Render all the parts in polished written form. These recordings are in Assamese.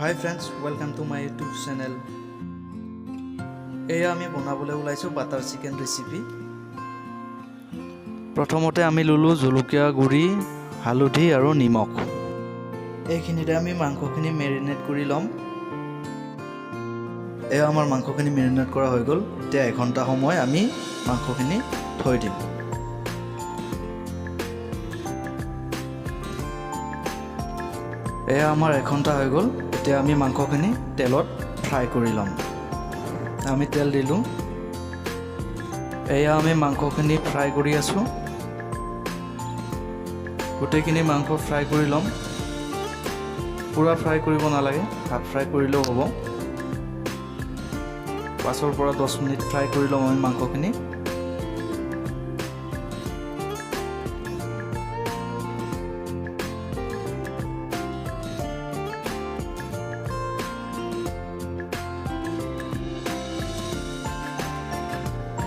Hi friends, welcome to my YouTube channel. এয়া আমি বনাবলৈ ওলাইছো বাটাৰ চিকেন ৰেচিপি। প্ৰথমতে আমি ললো জলকীয়া গুড়ি, হালধি আৰু নিমখ। এইখিনিতে আমি মাংসখিনি মেৰিনেট কৰি লম। এয়া আমাৰ মাংসখিনি মেৰিনেট কৰা হৈ গ'ল। এতিয়া 1 ঘণ্টা সময় আমি মাংসখিনি থৈ দিম। এয়া আমাৰ 1 ঘণ্টা হৈ গ'ল। এতিয়া আমি মাংসখিনি তেলত ফ্ৰাই কৰি লম। আমি তেল দিলোঁ। এয়া আমি মাংসখিনি ফ্ৰাই কৰি আছোঁ। গোটেইখিনি মাংস ফ্ৰাই কৰি ল'ম। পুৰা ফ্ৰাই কৰিব নালাগে, হাফ ফ্ৰাই কৰিলেও হ'ব। 5 পৰা 10 মিনিট ফ্ৰাই কৰি ল'ম আমি মাংসখিনি।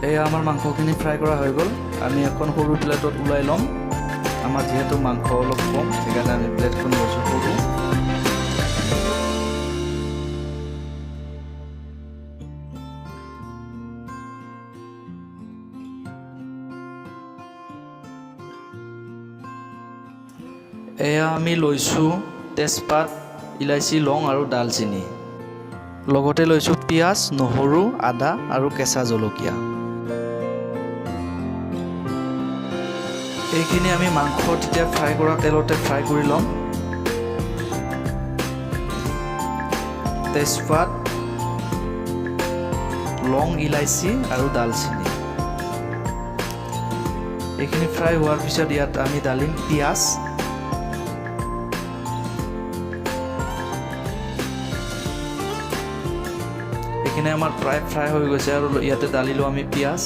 এয়া আমাৰ মাংসখিনি ফ্ৰাই কৰা হৈ গ'ল। আমি এখন সৰু প্লেটত ওলাই ল'ম। আমাৰ যিহেতু মাংস অলপ কম, সেইকাৰণে আমি প্লেটখন লৈছোঁ সৰু। এয়া আমি লৈছোঁ তেজপাত, ইলাচি, লং আৰু ডালচেনি। লগতে লৈছোঁ পিঁয়াজ, নহৰু, আদা আৰু কেঁচা জলকীয়া। এইখিনি আমি মাংস তেতিয়া ফ্ৰাই কৰা তেলতে ফ্ৰাই কৰি ল'ম। তেজপাত, লং, ইলাচি আৰু ডালচেনি। এইখিনি ফ্ৰাই হোৱাৰ পিছত ইয়াত আমি ঢালিম পিঁয়াজ। এইখিনি আমাৰ প্ৰায় ফ্ৰাই হৈ গৈছে আৰু ইয়াতে ঢালিলোঁ আমি পিঁয়াজ।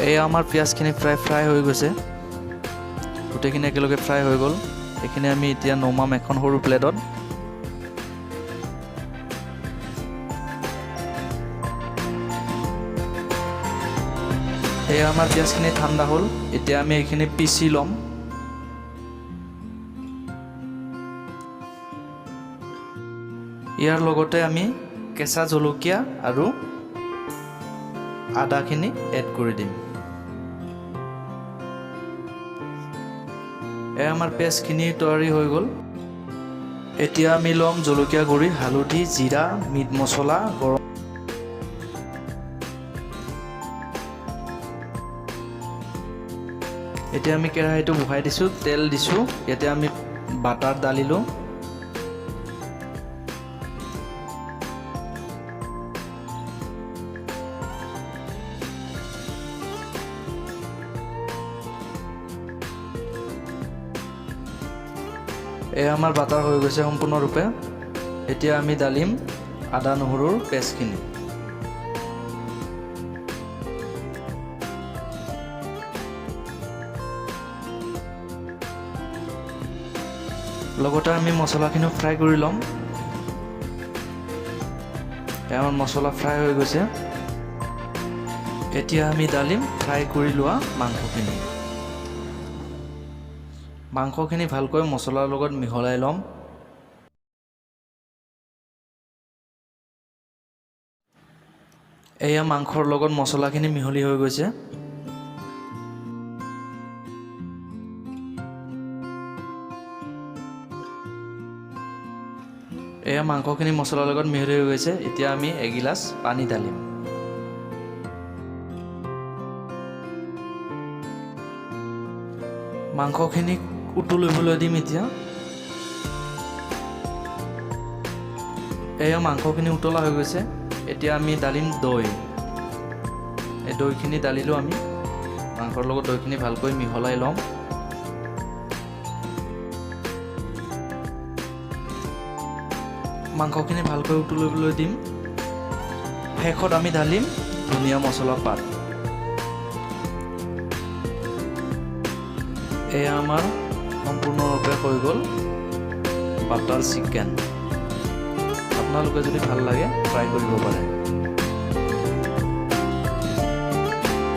এয়া আমাৰ পিঁয়াজখিনি ফ্ৰাই হৈ গৈছে। গোটেইখিনি একেলগে ফ্ৰাই হৈ গ'ল। এইখিনি আমি এতিয়া নমাম এখন সৰু প্লেটত। এয়া আমাৰ পিঁয়াজখিনি ঠাণ্ডা হ'ল। এতিয়া আমি এইখিনি পিচি ল'ম। ইয়াৰ লগতে আমি কেঁচা জলকীয়া আৰু আদাখিনি এড কৰি দিম। এয়া আমাৰ পেষ্টখিনি তৈয়াৰী হৈ গ'ল। এতিয়া আমি ল'ম জলকীয়া গুড়ি, হালধি, জিৰা, মিট মছলা, গৰম। এতিয়া আমি কেৰাহীটো বহাই দিছোঁ, তেল দিছোঁ। ইয়াতে আমি বাটাৰ ঢালিলোঁ। এয়া আমাৰ বাটাৰ হৈ গৈছে সম্পূৰ্ণৰূপে। এতিয়া আমি ঢালিম আদা নহৰুৰ পেষ্টখিনি। লগতে আমি মছলাখিনিও ফ্ৰাই কৰি ল'ম। এয়া আমাৰ মছলা ফ্ৰাই হৈ গৈছে। এতিয়া আমি ঢালিম ফ্ৰাই কৰি লোৱা মাংসখিনি। মাংসখিনি ভালকৈ মছলাৰ লগত মিহলাই ল'ম। এয়া মাংসৰ লগত মছলাখিনি মিহলি হৈ গৈছে। এয়া মাংসখিনি মছলাৰ লগত মিহলি হৈ গৈছে। এতিয়া আমি এগিলাচ পানী ঢালিম। মাংসখিনি উতলিবলৈ দিম এতিয়া। এয়া মাংসখিনি উতলা হৈ গৈছে। এতিয়া আমি ঢালিম দৈ। এই দৈখিনি ঢালিলোঁ আমি। মাংসৰ লগত দৈখিনি ভালকৈ মিহলাই ল'ম। মাংসখিনি ভালকৈ উতলিবলৈ দিম। শেষত আমি ঢালিম ধনিয়া মছলা পাত। এয়া আমাৰ সম্পূৰ্ণৰূপে হৈ গ'ল বাটাৰ চিকেন। আপোনালোকে যদি ভাল লাগে ট্ৰাই কৰিব পাৰে।